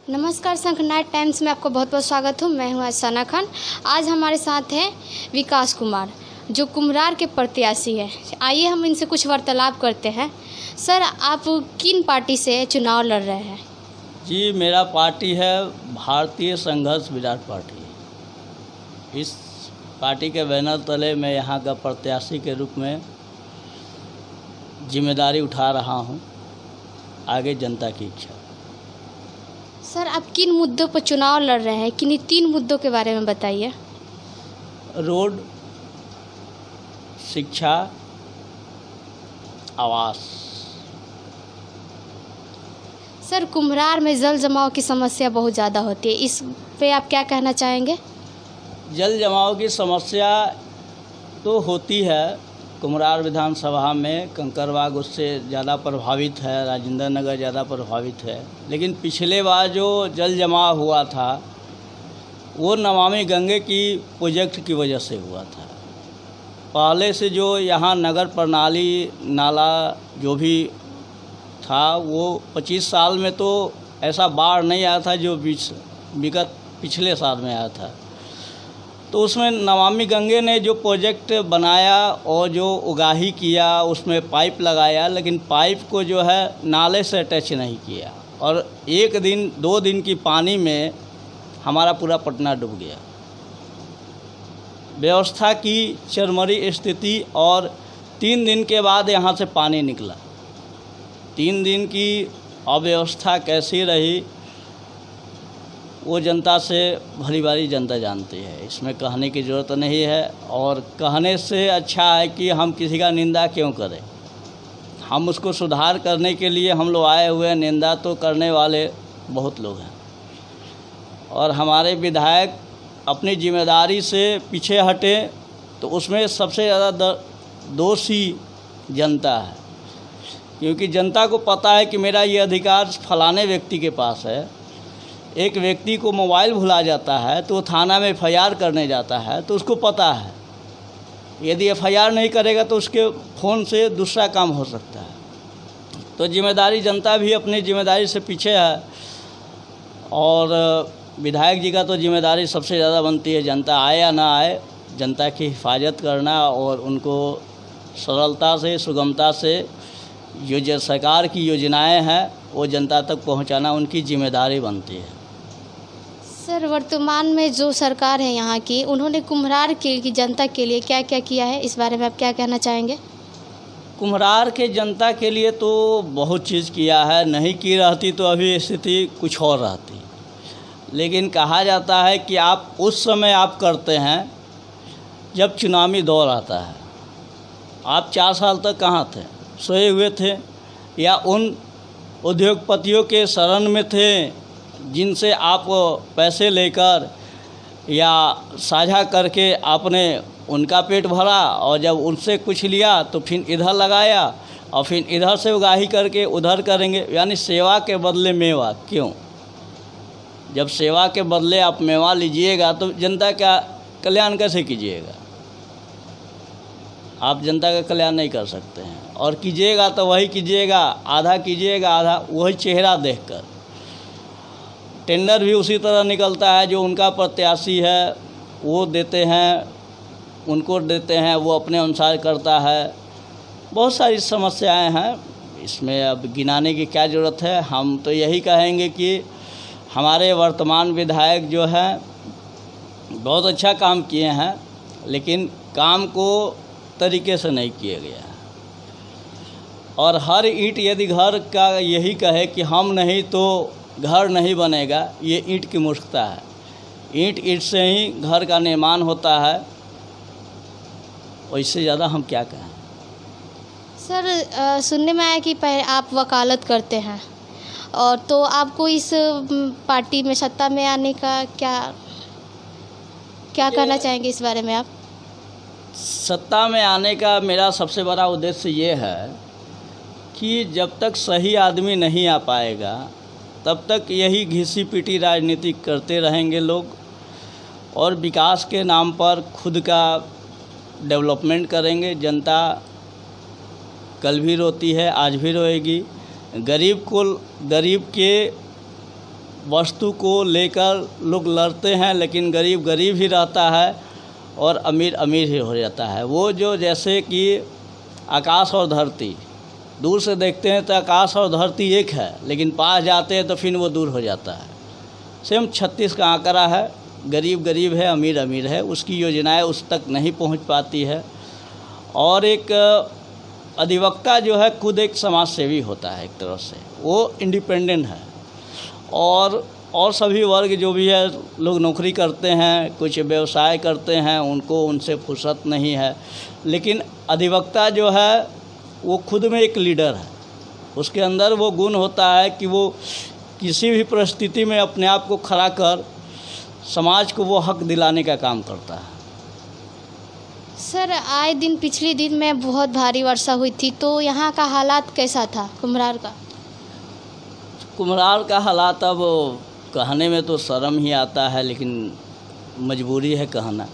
नमस्कार, संख night times में आपको बहुत बहुत स्वागत हूँ। मैं हूँ अफसाना खान। आज हमारे साथ हैं विकास कुमार, जो कुम्हरार के प्रत्याशी है। आइए हम इनसे कुछ वार्तालाप करते हैं। सर, आप किन पार्टी से चुनाव लड़ रहे हैं? जी, मेरा पार्टी है भारतीय संघर्ष विराट पार्टी। इस पार्टी के बैनर तले मैं यहाँ का प्रत्याशी के रूप में जिम्मेदारी उठा रहा हूँ, आगे जनता की इच्छा। सर, आप किन मुद्दों पर चुनाव लड़ रहे हैं? किन्हीं 3 मुद्दों के बारे में बताइए। रोड, शिक्षा, आवास। सर, कुम्हरार में जल जमाव की समस्या बहुत ज़्यादा होती है, इस पे आप क्या कहना चाहेंगे? जल जमाव की समस्या तो होती है। कुम्हरार विधानसभा में कंकड़बाग उससे ज़्यादा प्रभावित है, राजेंद्र नगर ज़्यादा प्रभावित है। लेकिन पिछले बार जो जल जमाव हुआ था वो नमामि गंगे की प्रोजेक्ट की वजह से हुआ था। पहले से जो यहाँ नगर प्रणाली नाला जो भी था वो 25 साल में तो ऐसा बाढ़ नहीं आया था जो विगत पिछले साल में आया था। तो उसमें नमामि गंगे ने जो प्रोजेक्ट बनाया और जो उगाही किया, उसमें पाइप लगाया, लेकिन पाइप को जो है नाले से अटैच नहीं किया और 1 दिन 2 दिन की पानी में हमारा पूरा पटना डूब गया। व्यवस्था की चरमरी स्थिति और 3 दिन के बाद यहाँ से पानी निकला। 3 दिन की अव्यवस्था कैसी रही वो जनता से भली भारी जनता जानती है, इसमें कहने की ज़रूरत नहीं है। और कहने से अच्छा है कि हम किसी का निंदा क्यों करें। हम उसको सुधार करने के लिए हम लोग आए हुए हैं। निंदा तो करने वाले बहुत लोग हैं और हमारे विधायक अपनी जिम्मेदारी से पीछे हटे तो उसमें सबसे ज़्यादा दोषी जनता है, क्योंकि जनता को पता है कि मेरा ये अधिकार फलाने व्यक्ति के पास है। एक व्यक्ति को मोबाइल भुला जाता है तो थाना में एफआईआर करने जाता है तो उसको पता है यदि एफआईआर नहीं करेगा तो उसके फ़ोन से दूसरा काम हो सकता है। तो जिम्मेदारी, जनता भी अपनी जिम्मेदारी से पीछे है और विधायक जी का तो जिम्मेदारी सबसे ज़्यादा बनती है जनता आए या ना आए, जनता की हिफाजत करना और उनको सरलता से, सुगमता से जो सरकार की योजनाएं हैं वो जनता तक पहुंचाना उनकी जिम्मेदारी बनती है। सर, वर्तमान में जो सरकार है यहाँ की, उन्होंने कुम्हरार की जनता के लिए क्या क्या किया है, इस बारे में आप क्या कहना चाहेंगे? कुम्हरार के जनता के लिए तो बहुत चीज़ किया है। नहीं की रहती तो अभी स्थिति कुछ और रहती। लेकिन कहा जाता है कि आप उस समय आप करते हैं जब चुनावी दौर आता है। आप 4 साल तक कहाँ थे? सोए हुए थे या उन उद्योगपतियों के शरण में थे जिनसे आप पैसे लेकर या साझा करके आपने उनका पेट भरा और जब उनसे कुछ लिया तो फिर इधर लगाया और फिर इधर से उगाही करके उधर करेंगे। यानी सेवा के बदले मेवा क्यों? जब सेवा के बदले आप मेवा लीजिएगा तो जनता का कल्याण कैसे कीजिएगा? आप जनता का कल्याण नहीं कर सकते हैं और कीजिएगा तो वही कीजिएगा, आधा कीजिएगा, आधा वही चेहरा देखकर। टेंडर भी उसी तरह निकलता है, जो उनका प्रत्याशी है वो देते हैं, उनको देते हैं, वो अपने अनुसार करता है। बहुत सारी समस्याएं हैं, इसमें अब गिनाने की क्या ज़रूरत है। हम तो यही कहेंगे कि हमारे वर्तमान विधायक जो हैं बहुत अच्छा काम किए हैं, लेकिन काम को तरीके से नहीं किया गया है। और हर ईंट यदि घर का यही कहे कि हम नहीं तो घर नहीं बनेगा, ये ईंट की मूर्खता है। ईंट से ही घर का निर्माण होता है, और इससे ज़्यादा हम क्या कहें। सर, सुनने में आया कि आप वकालत करते हैं, और तो आपको इस पार्टी में सत्ता में आने का क्या कहना चाहेंगे इस बारे में आप? सत्ता में आने का मेरा सबसे बड़ा उद्देश्य ये है कि जब तक सही आदमी नहीं आ पाएगा तब तक यही घिसी पीटी राजनीति करते रहेंगे लोग, और विकास के नाम पर खुद का डेवलपमेंट करेंगे। जनता कल भी रोती है, आज भी रोएगी। गरीब के वस्तु को लेकर लोग लड़ते हैं, लेकिन गरीब गरीब ही रहता है और अमीर अमीर ही हो जाता है। वो जो जैसे कि आकाश और धरती, दूर से देखते हैं तो आकाश और धरती एक है, लेकिन पास जाते हैं तो फिर वो दूर हो जाता है। सेम 36 का आंकड़ा है, गरीब गरीब है, अमीर अमीर है, उसकी योजनाएं उस तक नहीं पहुंच पाती है। और एक अधिवक्ता जो है खुद एक समाज सेवी होता है, एक तरह से वो इंडिपेंडेंट है। और सभी वर्ग जो भी है, लोग नौकरी करते हैं, कुछ व्यवसाय करते हैं, उनसे फुर्सत नहीं है। लेकिन अधिवक्ता जो है वो खुद में एक लीडर है, उसके अंदर वो गुण होता है कि वो किसी भी परिस्थिति में अपने आप को खड़ा कर समाज को वो हक दिलाने का काम करता है। सर, आए दिन पिछले दिन में बहुत भारी वर्षा हुई थी, तो यहाँ का हालात कैसा था कुम्हरार का? कुम्हरार का हालात अब कहने में तो शर्म ही आता है, लेकिन मजबूरी है कहना।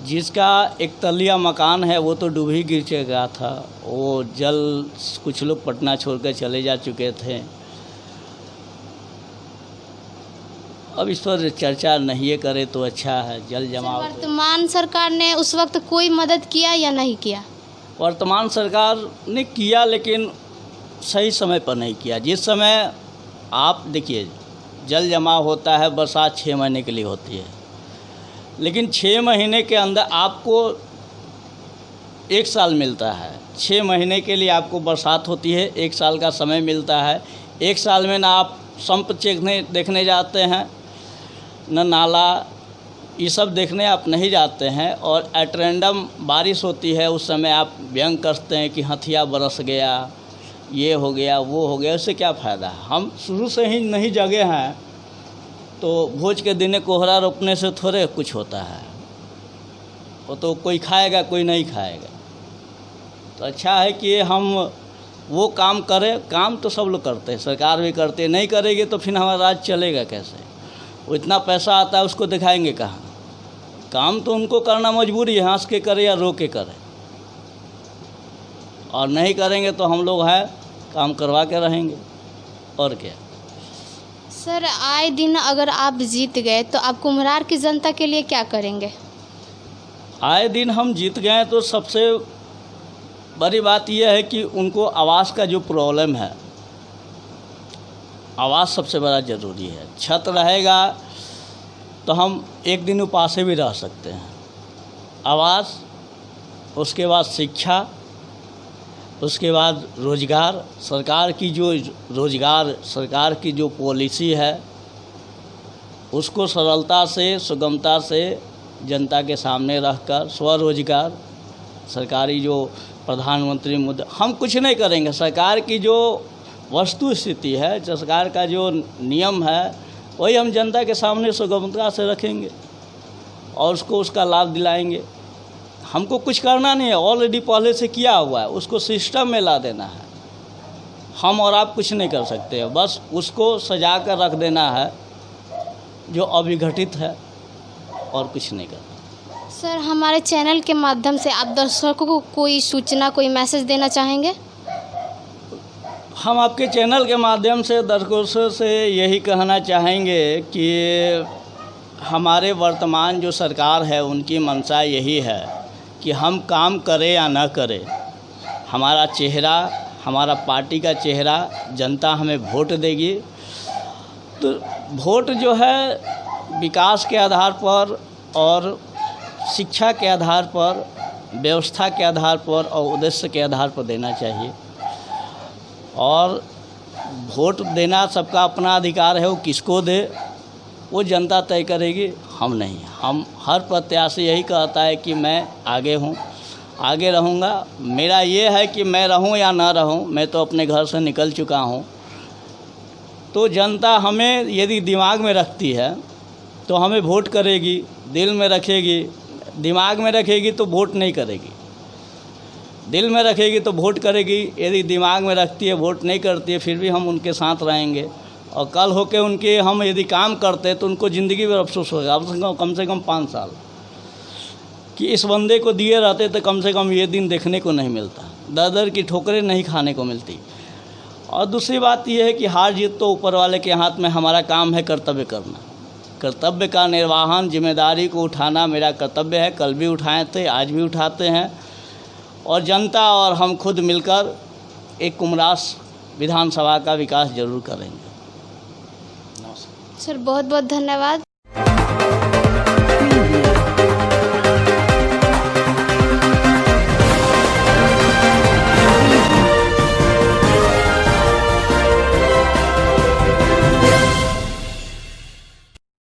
जिसका एक तलिया मकान है वो तो डूब ही गिर चुका था, वो जल, कुछ लोग पटना छोड़कर चले जा चुके थे। अब इस पर चर्चा नहीं करे तो अच्छा है। जल जमाव, वर्तमान सरकार ने उस वक्त कोई मदद किया या नहीं किया? वर्तमान सरकार ने किया, लेकिन सही समय पर नहीं किया। जिस समय आप देखिए जल जमाव होता है, बरसात 6 महीने के लिए होती है, लेकिन 6 महीने के अंदर आपको 1 साल मिलता है। 6 महीने के लिए आपको बरसात होती है, 1 साल का समय मिलता है। 1 साल में ना आप संप देखने जाते हैं, न नाला, ये सब देखने आप नहीं जाते हैं। और एट रैंडम बारिश होती है, उस समय आप व्यंग करते हैं कि हथिया बरस गया, ये हो गया, वो हो गया। उससे क्या फ़ायदा है? हम शुरू से ही नहीं जगे हैं, तो भोज के दिन कोहरा रोपने से थोड़े कुछ होता है। वो तो कोई खाएगा, कोई नहीं खाएगा। तो अच्छा है कि हम वो काम करें। काम तो सब लोग करते हैं, सरकार भी करते हैं। नहीं करेंगे तो फिर हमारा राज चलेगा कैसे? वो इतना पैसा आता है, उसको दिखाएंगे कहाँ? काम तो उनको करना मजबूरी है, हंस के करे या रो के करे। और नहीं करेंगे तो हम लोग हैं, काम करवा के रहेंगे, और क्या। सर, आए दिन अगर आप जीत गए तो आप कुम्हरार की जनता के लिए क्या करेंगे? आए दिन हम जीत गए तो सबसे बड़ी बात यह है कि उनको आवास का जो प्रॉब्लम है, आवास सबसे बड़ा ज़रूरी है। छत रहेगा तो हम एक दिन उपासे भी रह सकते हैं। आवास, उसके बाद शिक्षा, उसके बाद रोज़गार। सरकार की जो पॉलिसी है उसको सरलता से, सुगमता से जनता के सामने रखकर स्वरोजगार, सरकारी जो प्रधानमंत्री मुद्दा, हम कुछ नहीं करेंगे। सरकार की जो वस्तु स्थिति है, सरकार का जो नियम है, वही हम जनता के सामने सुगमता से रखेंगे और उसको उसका लाभ दिलाएंगे। हमको कुछ करना नहीं है, ऑलरेडी पहले से किया हुआ है, उसको सिस्टम में ला देना है। हम और आप कुछ नहीं कर सकते हैं, बस उसको सजा कर रख देना है जो अविघटित है, और कुछ नहीं करना। सर, हमारे चैनल के माध्यम से आप दर्शकों को कोई सूचना, कोई मैसेज देना चाहेंगे? हम आपके चैनल के माध्यम से दर्शकों से यही कहना चाहेंगे कि हमारे वर्तमान जो सरकार है उनकी मंशा यही है कि हम काम करें या ना करें, हमारा चेहरा, हमारा पार्टी का चेहरा जनता हमें वोट देगी। तो वोट जो है विकास के आधार पर और शिक्षा के आधार पर, व्यवस्था के आधार पर और उद्देश्य के आधार पर देना चाहिए। और वोट देना सबका अपना अधिकार है, वो किसको दे वो जनता तय करेगी, हम नहीं। हम हर प्रत्याशी यही कहता है कि मैं आगे हूँ, आगे रहूँगा। मेरा ये है कि मैं रहूँ या ना रहूँ, मैं तो अपने घर से निकल चुका हूँ। तो जनता हमें यदि दिमाग में रखती है तो हमें वोट करेगी, दिल में रखेगी। दिमाग में रखेगी तो वोट नहीं करेगी, दिल में रखेगी तो वोट करेगी। यदि दिमाग में रखती है, वोट नहीं करती है, फिर भी हम उनके साथ रहेंगे। और कल होके उनके हम यदि काम करते तो उनको ज़िंदगी में अफसोस होगा, कम से कम 5 साल कि इस बंदे को दिए रहते तो कम से कम ये दिन देखने को नहीं मिलता, दर दर की ठोकरें नहीं खाने को मिलती। और दूसरी बात यह है कि हार जीत तो ऊपर वाले के हाथ में, हमारा काम है कर्तव्य करना। कर्तव्य का निर्वहन, जिम्मेदारी को उठाना मेरा कर्तव्य है। कल भी उठाए थे, आज भी उठाते हैं, और जनता और हम खुद मिलकर एक कुमरास विधानसभा का विकास जरूर करेंगे। सर बहुत बहुत धन्यवाद।